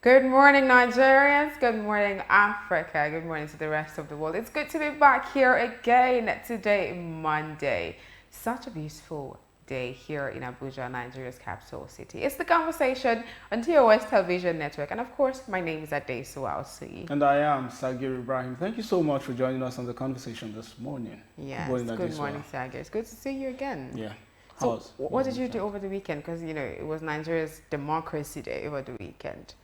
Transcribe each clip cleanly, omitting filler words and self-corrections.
Good morning, Nigerians. Good morning, Africa. Good morning to the rest of the world. It's good to be back here again today, Monday. Such a beautiful day here in Abuja, Nigeria's capital city. It's the conversation on TOS Television Network. And of course, my name is Adesu Alsi. And I am Sagir Ibrahim. Thank you so much for joining us on the conversation this morning. Yes, good morning, Sagir. It's good to see you again. Yeah. So, what did you do over the weekend? Because, it was Nigeria's Democracy Day over the weekend.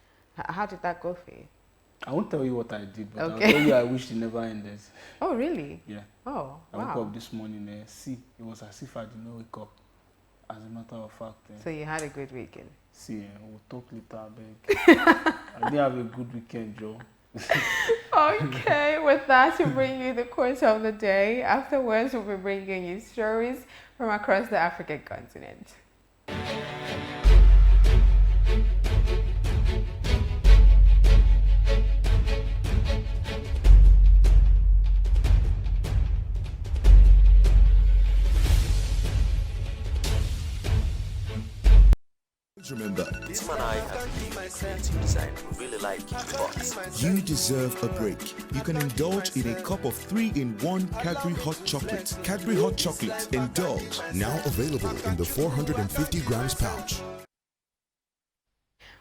How did that go for you? I won't tell you what I did, but I'll tell you I wish it never ended. Oh, really? Yeah. Oh, I woke up this morning, it was as if I did not wake up, as a matter of fact. So you had a good weekend? We'll talk later, I beg. I didn't have a good weekend, Joe. Okay, with that, we bring you the quote of the day. Afterwards, we'll be bringing you stories from across the African continent. Remember, this man I have creative design. We really like it, but you deserve a break. You can indulge in a cup of 3-in-1 Cadbury Hot Chocolate. Cadbury Hot Chocolate. Indulge. Now available in the 450 grams pouch.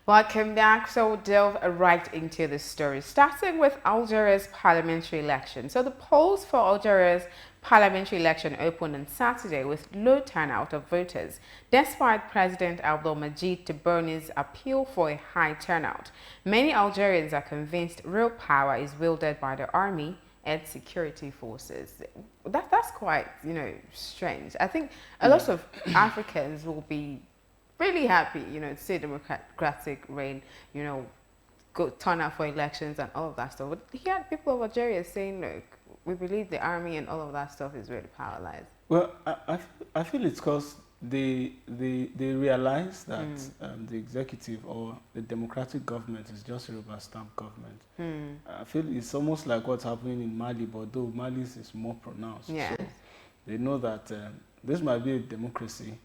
Welcome back. So we'll delve right into the story, starting with Algeria's parliamentary election. So the polls for Algeria's parliamentary election opened on Saturday with low turnout of voters, despite President Abdelmadjid Tebbouni's appeal for a high turnout. Many Algerians are convinced real power is wielded by the army and security forces. That's quite, strange. I think a lot of Africans will be really happy, to see democratic reign, go turn out for elections and all of that stuff. But he had people of Algeria saying, look, we believe the army and all of that stuff is really powerless. Well, I feel it's because they realize that the executive or the democratic government is just a rubber stamp government. I feel it's almost like what's happening in Mali, but though Mali's is more pronounced. Yes. So they know that this might be a democracy,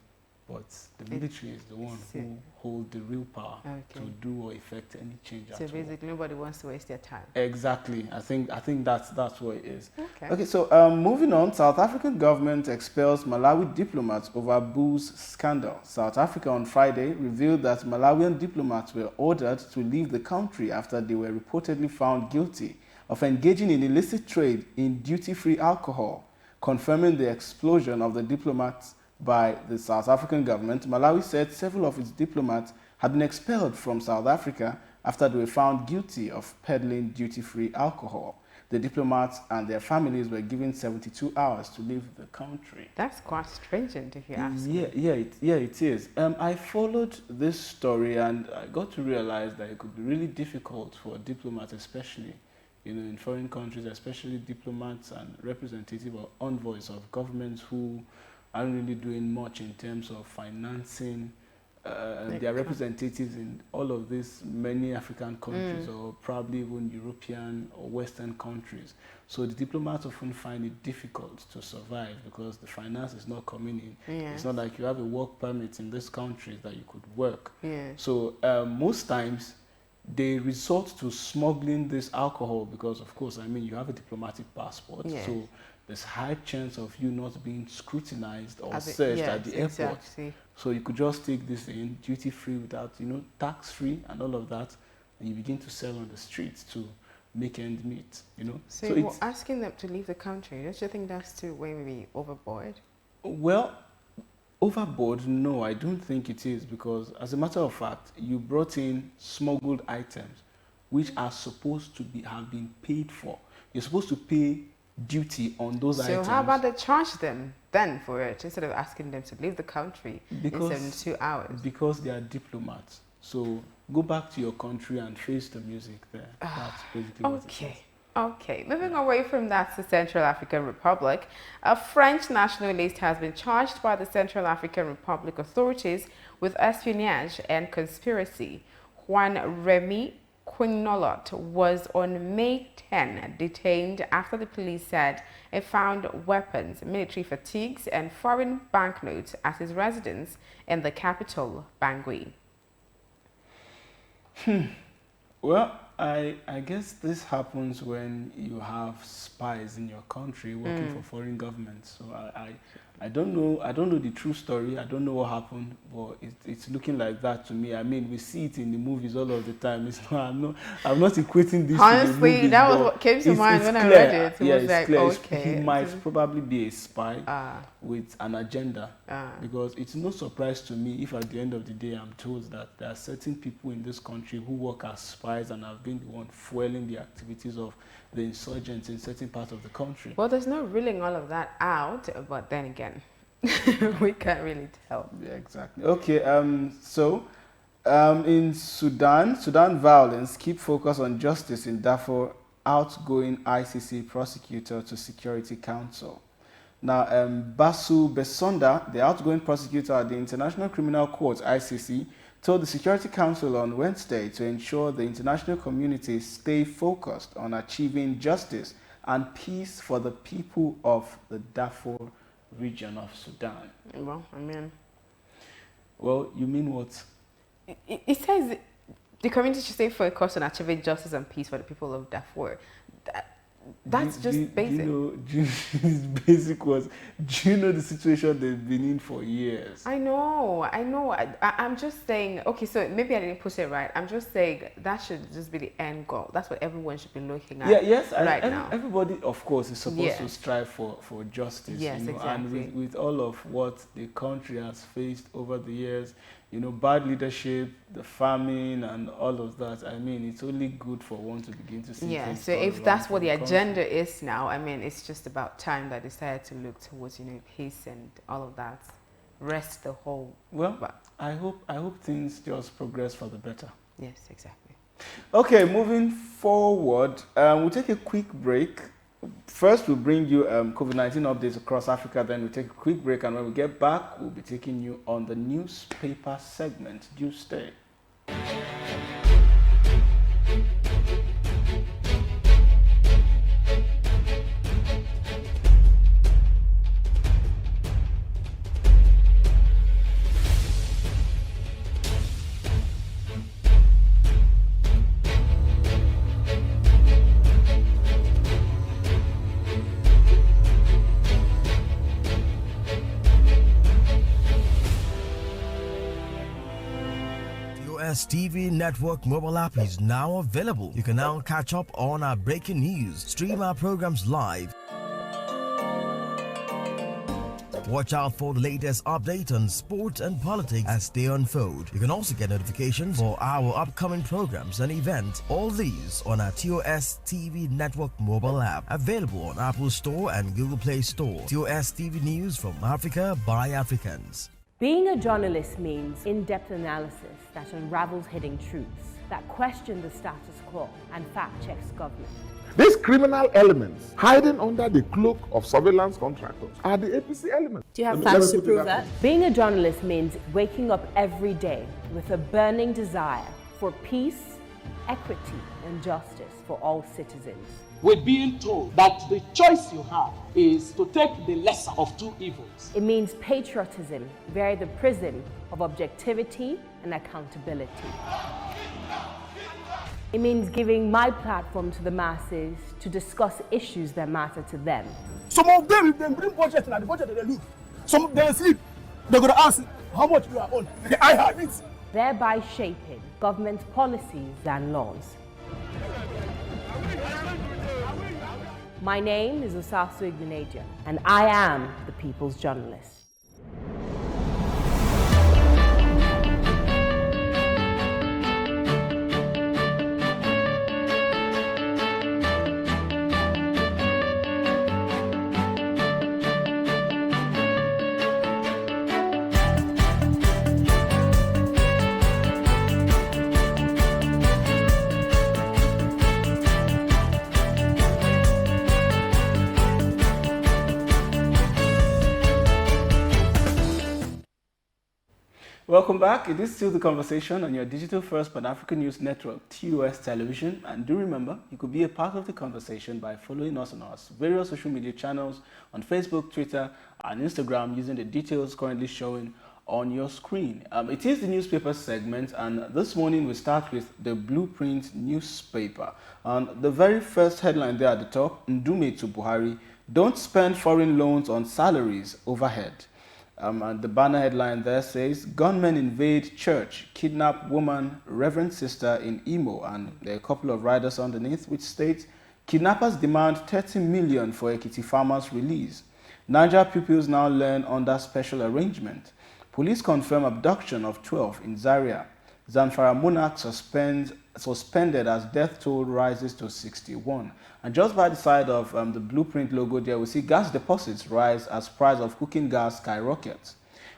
but the military is the one who hold the real power to do or effect any change at all. So basically, nobody wants to waste their time. Exactly. I think that's what it is. Okay. So moving on, South African government expels Malawi diplomats over booze scandal. South Africa on Friday revealed that Malawian diplomats were ordered to leave the country after they were reportedly found guilty of engaging in illicit trade in duty-free alcohol, confirming the expulsion of the diplomats by the South African government. Malawi said several of its diplomats had been expelled from South Africa after they were found guilty of peddling duty-free alcohol. The diplomats and their families were given 72 hours to leave the country. That's quite stringent, if you ask me. It is. I followed this story and I got to realize that it could be really difficult for diplomats, especially in foreign countries, especially diplomats and representatives or envoys of governments who aren't really doing much in terms of financing their representatives in all of these many African countries or probably even European or Western countries. So the diplomats often find it difficult to survive because the finance is not coming in. Yes. It's not like you have a work permit in this country that you could work. Yes. So most times they resort to smuggling this alcohol because, of course, you have a diplomatic passport. Yes. So there's high chance of you not being scrutinized or searched at the airport. Exactly. So you could just take this in duty free without, tax free and all of that, and you begin to sell on the streets to make ends meet, So you're asking them to leave the country. Don't you think that's too maybe overboard? Well, overboard, no, I don't think it is, because as a matter of fact, you brought in smuggled items which are supposed to have been paid for. You're supposed to pay duty on those items. So how about they charge them then for it instead of asking them to leave the country in 72 hours? Because they are diplomats. So go back to your country and face the music there. That's basically what it is. Okay, moving away from that to Central African Republic, a French nationalist has been charged by the Central African Republic authorities with espionage and conspiracy. Juan Remy Quignolot was on May 10 detained after the police said it found weapons, military fatigues, and foreign banknotes at his residence in the capital, Bangui. Well, I guess this happens when you have spies in your country working for foreign governments. So I don't know the true story. I don't know what happened, but it's looking like that to me. I mean, we see it in the movies all of the time. It's not, I'm not equating this to the Honestly, movies, that was but what came to mind when I clear. read it. It Yeah, was it's like, clear. okay. He might probably be a spy Ah. with an agenda, because it's no surprise to me if at the end of the day I'm told that there are certain people in this country who work as spies and have been the one fueling the activities of the insurgents in certain parts of the country. Well, there's no ruling all of that out, but then again, we can't really tell. Yeah, exactly. Okay, in Sudan violence keep focus on justice in Darfur, outgoing ICC prosecutor to Security Council. Now, Basu Besonda, the outgoing prosecutor at the International Criminal Court, ICC, told the Security Council on Wednesday to ensure the international community stay focused on achieving justice and peace for the people of the Darfur region of Sudan. Well, I mean... Well, you mean what? It says the community should stay focused on achieving justice and peace for the people of Darfur. That's just basic. His basic was, do you know the situation they've been in for years? I know. I'm just saying, okay, so maybe I didn't put it right. I'm just saying that should just be the end goal. That's what everyone should be looking at now. Everybody, of course, is supposed to strive for justice. Yes, exactly. And with all of what the country has faced over the years, bad leadership, the famine, and all of that. I mean, it's only good for one to begin to see. Yeah, so if that's what the agenda is now, I mean, it's just about time that they started to look towards, peace and all of that. Rest the whole. Well, I hope things just progress for the better. Yes, exactly. Okay, moving forward, we'll take a quick break. First, we'll bring you COVID-19 updates across Africa. Then we'll take a quick break, and when we get back, we'll be taking you on the newspaper segment. Do stay. TV network mobile app is now available. You can now catch up on our breaking news, stream our programs live, watch out for the latest update on sports and politics as they unfold. You can also get notifications for our upcoming programs and events. All these on our TOS TV network mobile app, available on Apple Store and Google Play Store. TOS TV News from Africa by Africans. Being a journalist means in-depth analysis that unravels hidden truths, that question the status quo and fact-checks government. These criminal elements hiding under the cloak of surveillance contractors are the APC elements. Do you have facts to prove that? Being a journalist means waking up every day with a burning desire for peace, equity, and justice for all citizens. We're being told that the choice you have is to take the lesser of two evils. It means patriotism via the prism of objectivity and accountability. It means giving my platform to the masses to discuss issues that matter to them. Some of them, if they bring budget, and the budget they look. Some of them sleep. They're going to ask how much you are on. I have it. Thereby shaping government policies and laws. My name is Osasu Igbenegbu, and I am the People's Journalist. Welcome back. It is still the conversation on your digital first Pan-African News Network, TOS Television. And do remember, you could be a part of the conversation by following us on our various social media channels on Facebook, Twitter, and Instagram using the details currently showing on your screen. It is the newspaper segment, and this morning we start with the Blueprint newspaper. The very first headline there at the top, Ndume to Buhari, don't spend foreign loans on salaries overhead. And the banner headline there says, gunmen invade church, kidnap woman, reverend sister in Imo. And there are a couple of riders underneath which states, kidnappers demand 30 million for Ekiti farmers' release. Niger pupils now learn under special arrangement. Police confirm abduction of 12 in Zaria. Zamfara monarch suspended as death toll rises to 61. And just by the side of the Blueprint logo there, we see gas deposits rise as price of cooking gas skyrockets.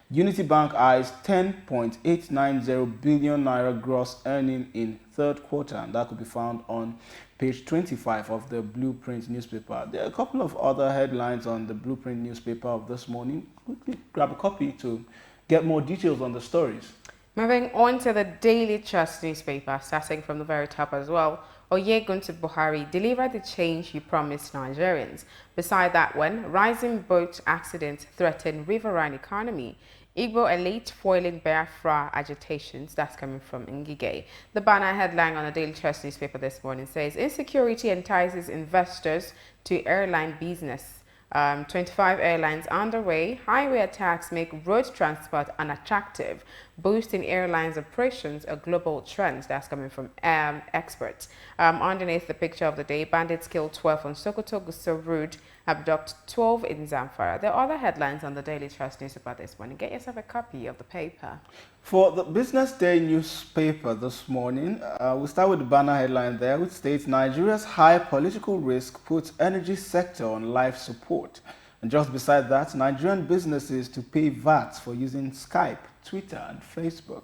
Unity Bank eyes 10.890 billion naira gross earning in third quarter, and that could be found on page 25 of the Blueprint newspaper. There are a couple of other headlines on the Blueprint newspaper of this morning. Quickly grab a copy to get more details on the stories. Moving on to the Daily Trust newspaper, starting from the very top as well. Oyeguntu Buhari, deliver the change you promised Nigerians. Beside that one, rising boat accidents threaten riverine economy. Igbo elite foiling Biafra agitations. That's coming from Ngige. The banner headline on the Daily Trust newspaper this morning says, insecurity entices investors to airline business. 25 airlines underway. Highway attacks make road transport unattractive. Boosting airlines operations a global trend. That's coming from experts. Underneath the picture of the day, bandits kill 12 on Sokoto Gusto Road, abduct 12 in Zamfara. There are other headlines on the Daily Trust newspaper this morning. Get yourself a copy of the paper. For the Business Day newspaper this morning, we'll start with the banner headline there, which states, Nigeria's high political risk puts energy sector on life support. And just beside that, Nigerian businesses to pay VAT for using Skype, Twitter, and Facebook.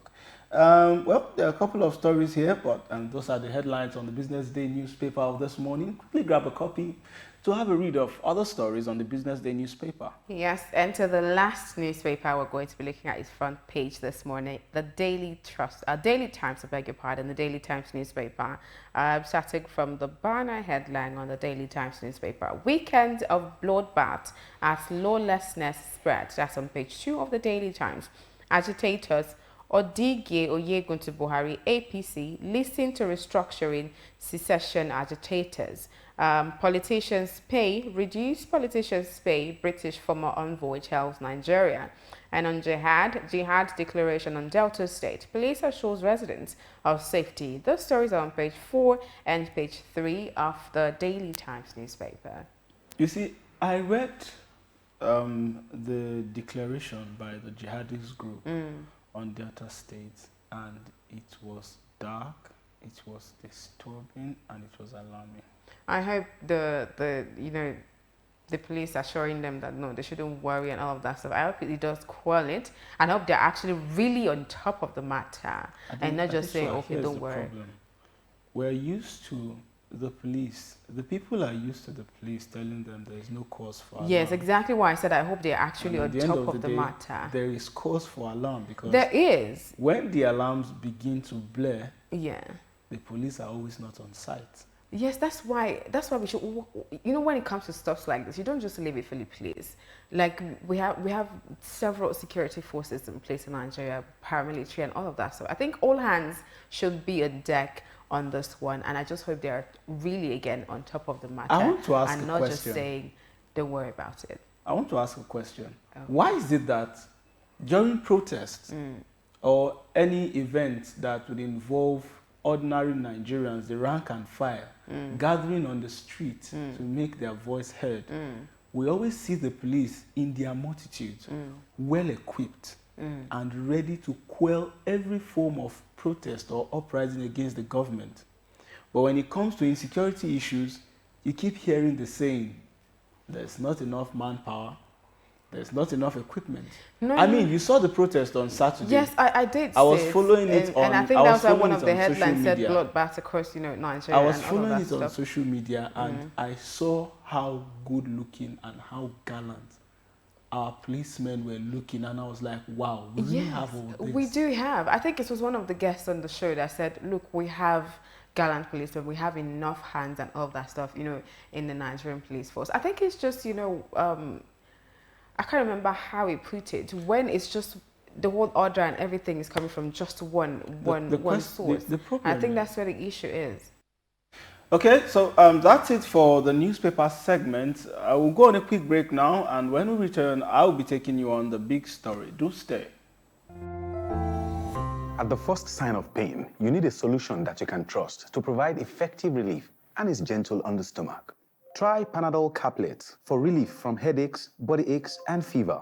Well, there are a couple of stories here, but those are the headlines on the Business Day newspaper of this morning. Quickly grab a copy to have a read of other stories on the Business Day newspaper. Yes, and to the last newspaper we're going to be looking at its front page this morning, the Daily Times, I beg your pardon, the Daily Times newspaper. Starting from the banner headline on the Daily Times newspaper, weekend of bloodbath as lawlessness spreads. That's on page 2 of the Daily Times. Agitators Odige Oyeguntu Buhari, APC, listen to restructuring secession agitators. Politicians pay, reduce politicians pay, British former envoy tells Nigeria. And on jihad declaration on Delta State, police assures residents of safety. Those stories are on page 4 and page 3 of the Daily Times newspaper. You see, I read the declaration by the jihadist group on Delta State, and it was dark, it was disturbing, and it was alarming. I hope the police assuring them that no, they shouldn't worry and all of that stuff. I hope it does quell it, and I hope they're actually really on top of the matter and not just saying, okay, don't worry. Problem. We're used to the police. The people are used to the police telling them there is no cause for alarm. Yes, exactly why I said I hope they're actually on top of the matter. There is cause for alarm because there is. When the alarms begin to blare, yeah, the police are always not on site. Yes, that's why we should, when it comes to stuff like this, you don't just leave it for the police. Like we have several security forces in place in Nigeria, paramilitary and all of that. So I think all hands should be on deck on this one, and I just hope they're really again on top of the matter. I want to ask and a not question. Just saying don't worry about it. I want to ask a question. Okay. Why is it that during protests or any event that would involve ordinary Nigerians, the rank and file, gathering on the street to make their voice heard, we always see the police in their multitudes, well equipped and ready to quell every form of protest or uprising against the government? But when it comes to insecurity issues, you keep hearing the saying, there's not enough manpower, there's not enough equipment. No, I mean, you saw the protest on Saturday. Yes, I did. I was following it on. And I think that was one of the headlines said bloodbath across, Nigeria. I was following it on social media, and I saw how good looking and how gallant our policemen were looking, and I was like, wow, we really have all this. We do have. I think it was one of the guests on the show that said, look, we have gallant policemen, we have enough hands and all of that stuff, in the Nigerian police force. I think it's just, I can't remember how he put it, when it's just the whole order and everything is coming from just one source. The problem I think that's where the issue is. Okay, so that's it for the newspaper segment. I will go on a quick break now, and when we return, I will be taking you on the big story. Do stay. At the first sign of pain, you need a solution that you can trust to provide effective relief and is gentle on the stomach. Try Panadol Caplets for relief from headaches, body aches, and fever.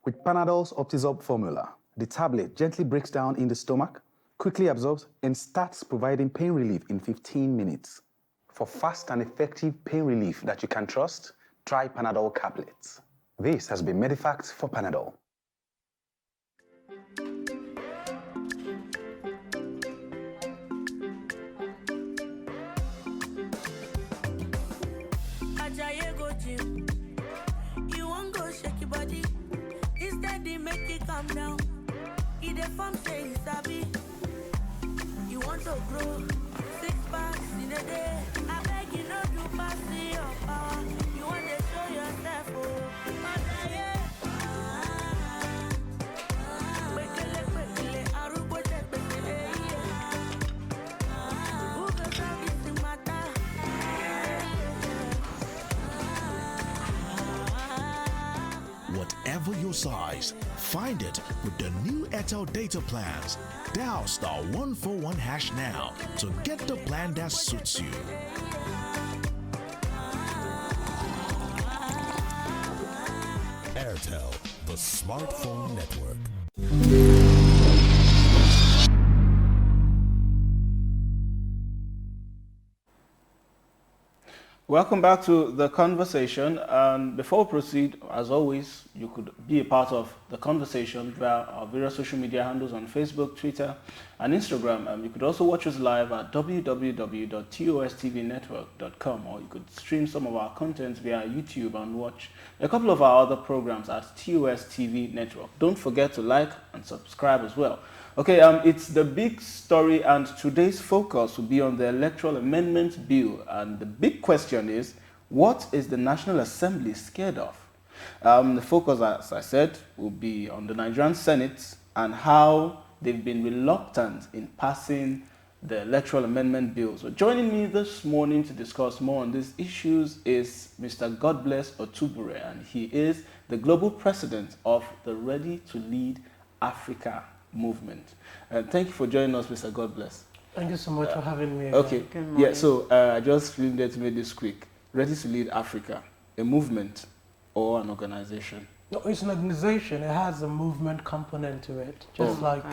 With Panadol's Optizorb formula, the tablet gently breaks down in the stomach, quickly absorbs, and starts providing pain relief in 15 minutes. For fast and effective pain relief that you can trust, try Panadol Caplets. This has been Medifact for Panadol. You won't go shake your body. Instead, they make it calm down. Eat the farm say you sabi. You want to grow 6 packs in a day. I beg you not to pass your power. You want to show yourself, oh. Whatever your size, find it with the new Electoral data plans. Dial *141# now to get the plan that suits you. Airtel, the smartphone network. Welcome back to the conversation. And before we proceed, as always, you could be a part of the conversation via our various social media handles on Facebook, Twitter, and Instagram. You could also watch us live at www.tostvnetwork.com, or you could stream some of our content via YouTube and watch a couple of our other programs at TOS TV Network. Don't forget to like and subscribe as well. Okay, it's the big story, and today's focus will be on the Electoral Amendment Bill. And the big question is, what is the National Assembly scared of? The focus, as I said, will be on the Nigerian Senate and how they've been reluctant in passing the Electoral Amendment Bill. So joining me this morning to discuss more on these issues is Mr. Godbless Otubure, and he is the Global President of the Ready to Lead Africa movement. Thank you for joining us, Mr. Godbless. Thank you so much for having me again. Okay, yeah, so I just really need to make this quick. Ready to Lead Africa, a movement or an organization? No, it's an organization. It has a movement component to it, just like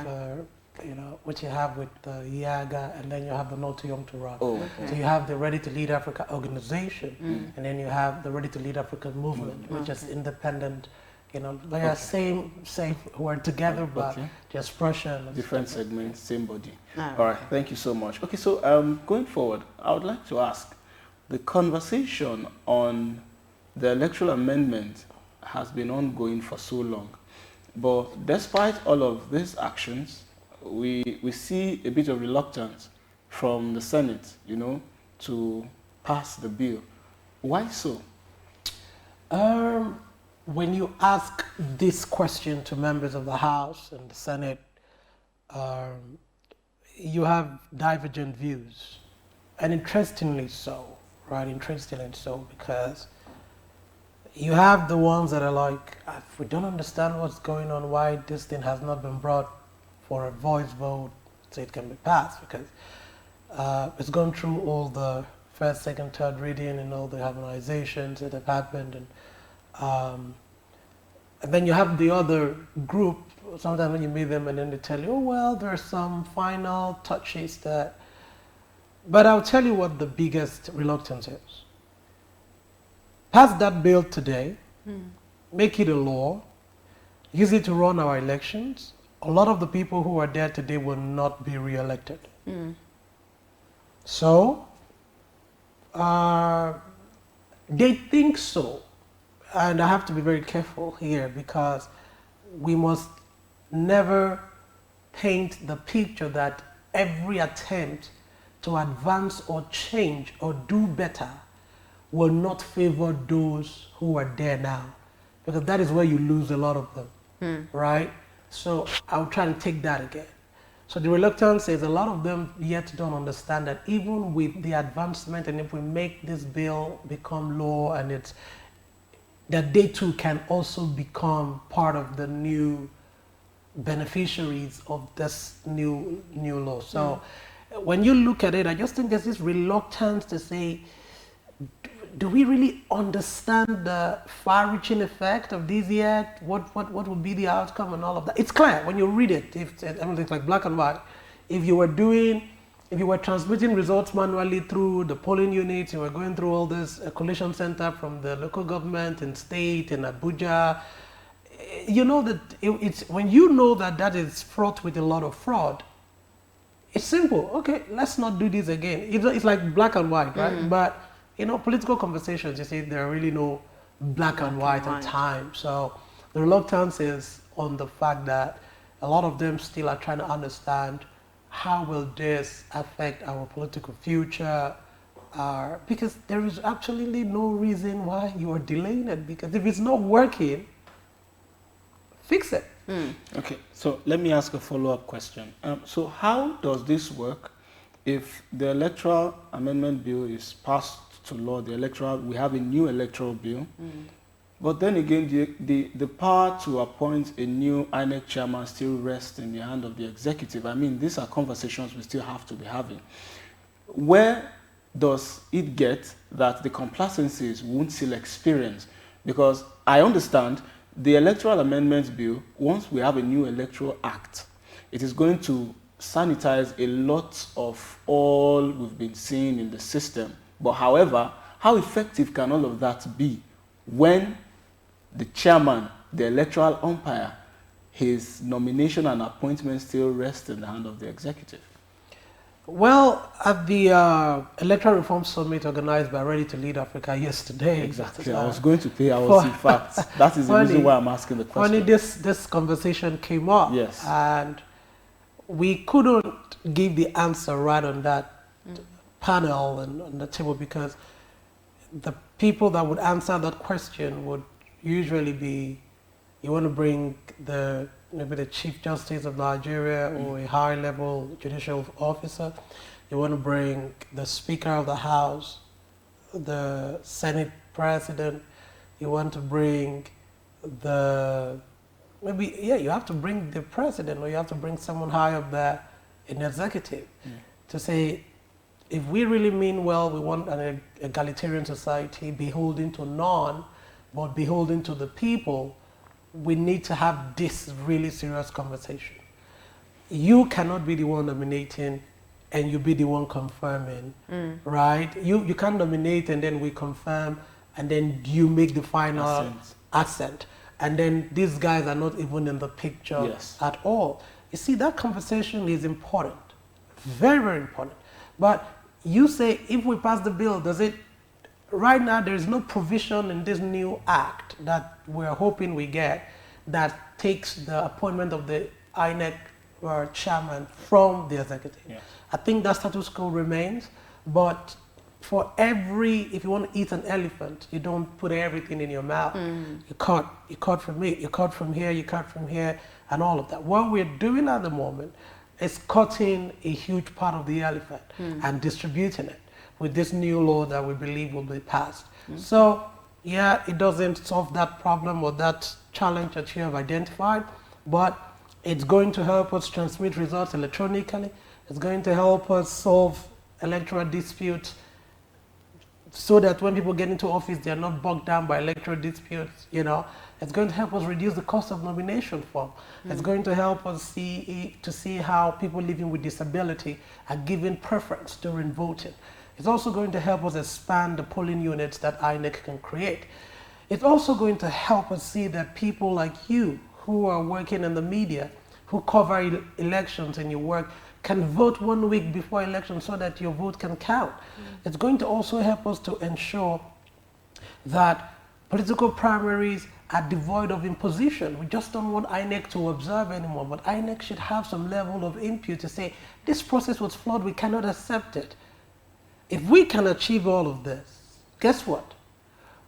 you know what you have with Yaga, and then you have the No Too Young to Run. So you have the Ready to Lead Africa organization, and then you have the Ready to Lead Africa movement, which is independent. You know, they are same word together, but just expression. Different segments, same body. All right, thank you so much. Okay, so going forward, I would like to ask, the conversation on the electoral amendment has been ongoing for so long, but despite all of these actions, we see a bit of reluctance from the Senate, you know, to pass the bill. Why so? When you ask this question to members of the House and the Senate, you have divergent views, and interestingly so, right? Interestingly so, because you have the ones that are like, if we don't understand what's going on, why this thing has not been brought for a voice vote so it can be passed, because it's gone through all the first, second, third reading and all the harmonizations that have happened, and then you have the other group, sometimes when you meet them and then they tell you, oh, well, there are some final touches that, but I'll tell you what the biggest reluctance is. Pass that bill today, make it a law, use it to run our elections. A lot of the people who are there today will not be re-elected. So, they think so. And I have to be very careful here, because we must never paint the picture that every attempt to advance or change or do better will not favor those who are there now, because that is where you lose a lot of them, right? So I'll try and take that again. So the reluctance is a lot of them yet don't understand that even with the advancement, and if we make this bill become law, and it's that they too can also become part of the new beneficiaries of this new law. So when you look at it, I just think there's this reluctance to say, do we really understand the far-reaching effect of this yet? What would be the outcome and all of that? It's clear when you read it. If everything's like black and white. If you were transmitting results manually through the polling units, you were going through all this collation center from the local government and state and Abuja. You know that it's when you know that is fraught with a lot of fraud. It's simple. Okay, let's not do this again. It's like black and white, right? But political conversations, you see, there are really no black and white at times. So the reluctance is on the fact that a lot of them still are trying to understand how will this affect our political future, because there is absolutely no reason why you are delaying it, because if it's not working, fix it. Okay, so let me ask a follow-up question. So how does this work if the Electoral Amendment Bill is passed to law, we have a new electoral bill, but then again, the power to appoint a new INEC chairman still rests in the hand of the executive. I mean, these are conversations we still have to be having. Where does it get that the complacencies won't still experience? Because I understand the Electoral Amendment Bill, once we have a new electoral act, it is going to sanitize a lot of all we've been seeing in the system. But however, how effective can all of that be when the chairman, the electoral umpire, his nomination and appointment still rests in the hand of the executive? Well, at the Electoral Reform Summit organized by Ready to Lead Africa yesterday. Exactly. I was going to pay. In fact, that is the reason why I'm asking the question. Funny, this conversation came up. Yes. And we couldn't give the answer right on that panel and on the table, because the people that would answer that question would usually be, you want to bring maybe the Chief Justice of Nigeria or a high-level judicial officer. You want to bring the Speaker of the House, the Senate President. You want to bring you have to bring the President, or you have to bring someone high up there in the executive to say, if we really mean well, we want an egalitarian society beholden to none, but beholden to the people, we need to have this really serious conversation. You cannot be the one nominating and you be the one confirming, right? You can't nominate and then we confirm and then you make the final assent. And then these guys are not even in the picture at all. You see, that conversation is important, very, very important. But you say, if we pass the bill, does it, right now there is no provision in this new act that we're hoping we get that takes the appointment of the INEC chairman from the executive. I think that status quo remains, but for if you want to eat an elephant, you don't put everything in your mouth. You cut from it, you cut from here, you cut from here, and all of that. What we're doing at the moment is cutting a huge part of the elephant and distributing it with this new law that we believe will be passed. So, yeah, it doesn't solve that problem or that challenge that you have identified, but it's going to help us transmit results electronically. It's going to help us solve electoral disputes so that when people get into office, they're not bogged down by electoral disputes, It's going to help us reduce the cost of nomination form. It's going to help us see how people living with disability are given preference during voting. It's also going to help us expand the polling units that INEC can create. It's also going to help us see that people like you who are working in the media, who cover elections in your work, can vote 1 week before election so that your vote can count. It's going to also help us to ensure that political primaries are devoid of imposition. We just don't want INEC to observe anymore, but INEC should have some level of input to say, this process was flawed, we cannot accept it. If we can achieve all of this, guess what?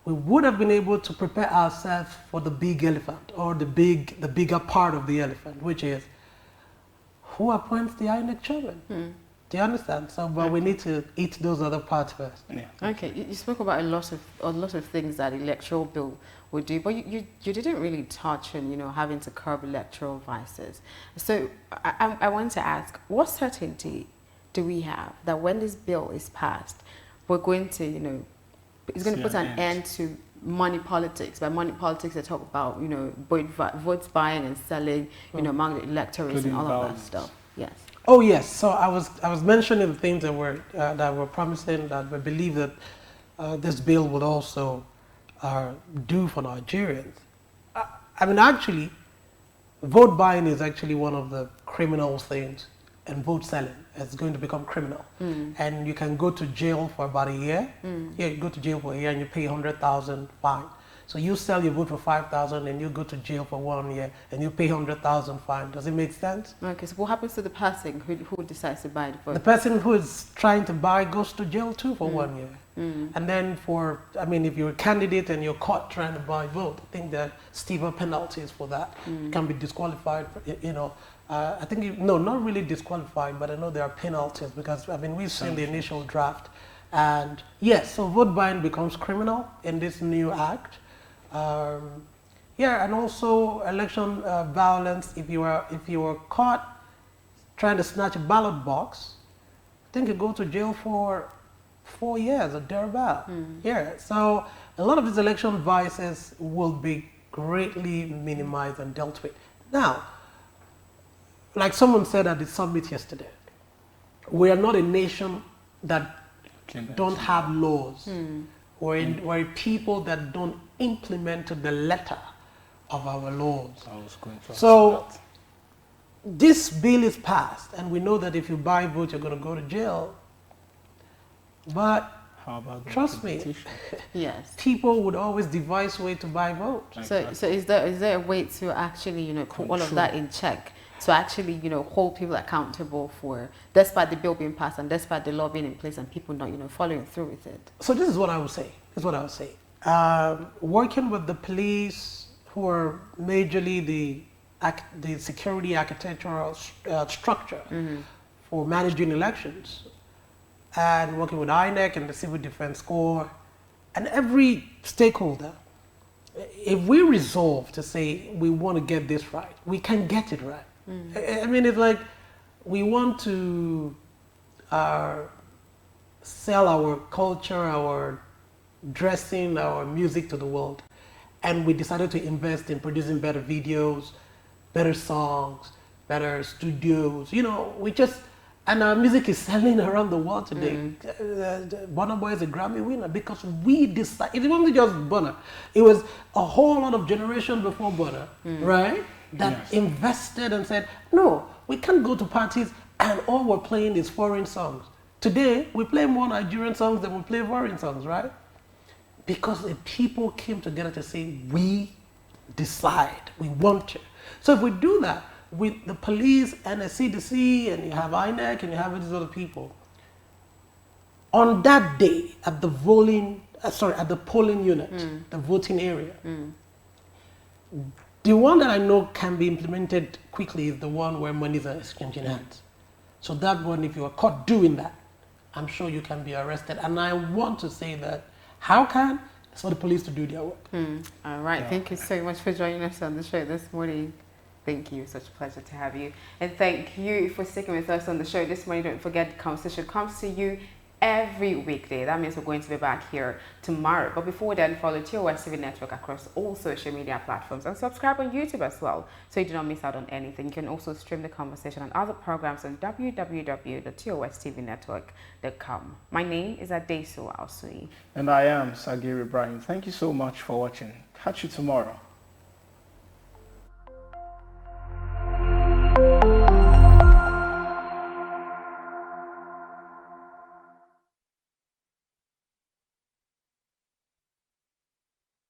we would have been able to prepare ourselves for the big elephant, or the bigger part of the elephant, which is who appoints the INEC chairman. Do you understand? So, but we need to eat those other parts first. Yeah. Okay, you spoke about a lot of things that electoral bill would do, but you didn't really touch on, you know, having to curb electoral vices. So I want to ask, what certainty do we have that when this bill is passed, we're going to, you know, it's going to put an end to money politics? By money politics, they talk about, you know, votes buying and selling, you know, among the electorates and all of that stuff. Yes. Oh yes. So I was mentioning the things that were promising, that we believe that this bill would also do for Nigerians. I mean, actually, vote buying is actually one of the criminal things, and vote selling is going to become criminal. And you can go to jail for about a year. Yeah, you go to jail for a year and you pay 100,000 fine. So you sell your vote for 5,000 and you go to jail for 1 year and you pay 100,000 fine. Does it make sense? Okay, so what happens to the person who decides to buy the vote? The person who is trying to buy goes to jail too for 1 year. And then if you're a candidate and you're caught trying to buy vote, I think there are steeper penalties for that. You can be disqualified, you know. I think, not really disqualified, but I know there are penalties because, I mean, we've seen the initial draft. And yes, so vote buying becomes criminal in this new act. And also election violence. If you were caught trying to snatch a ballot box, I think you go to jail for 4 years or thereabout. Yeah. So a lot of these election vices will be greatly minimized and dealt with. Now, like someone said at the summit yesterday, we are not a nation that don't have laws. We're a people that don't implement to the letter of our laws. So this bill is passed, and we know that if you buy vote, you're going to go to jail. But how about trust me, yes, people would always devise way to buy vote. So is there a way to actually, you know, put all of that in check? So actually, you know, hold people accountable for, despite the bill being passed and despite the law being in place and people not, you know, following through with it. So this is what I would say. Working with the police, who are majorly the security architectural structure for managing elections, and working with INEC and the Civil Defense Corps, and every stakeholder, if we resolve to say we want to get this right, we can get it right. I mean, it's like we want to sell our culture, our dressing, our music to the world. And we decided to invest in producing better videos, better songs, better studios. You know, and our music is selling around the world today. Burna Boy is a Grammy winner because we decided, it wasn't just Burna, it was a whole lot of generation before Burna, right? That invested and said, no, we can't go to parties and all we're playing is foreign songs. Today, we play more Nigerian songs than we play foreign songs, right? Because the people came together to say, we decide, we want to. So if we do that with the police and the CDC, and you have INEC and you have these other people, on that day at the polling unit, the voting area, the one that I know can be implemented quickly is the one where monies are exchanging hands. So that one, if you are caught doing that, I'm sure you can be arrested. And I want to say that, how can? It's for the police to do their work. All right. Thank you so much for joining us on the show this morning. Thank you. Such a pleasure to have you. And thank you for sticking with us on the show this morning. Don't forget, the conversation comes to you every weekday. That means we're going to be back here tomorrow. But before then, follow TOS TV Network across all social media platforms and subscribe on YouTube as well, so you do not miss out on anything. You can also stream the conversation and other programs on www.tostvnetwork.com. My name is Adesu Alsui. And I am Sagir Ibrahim. Thank you so much for watching. Catch you tomorrow.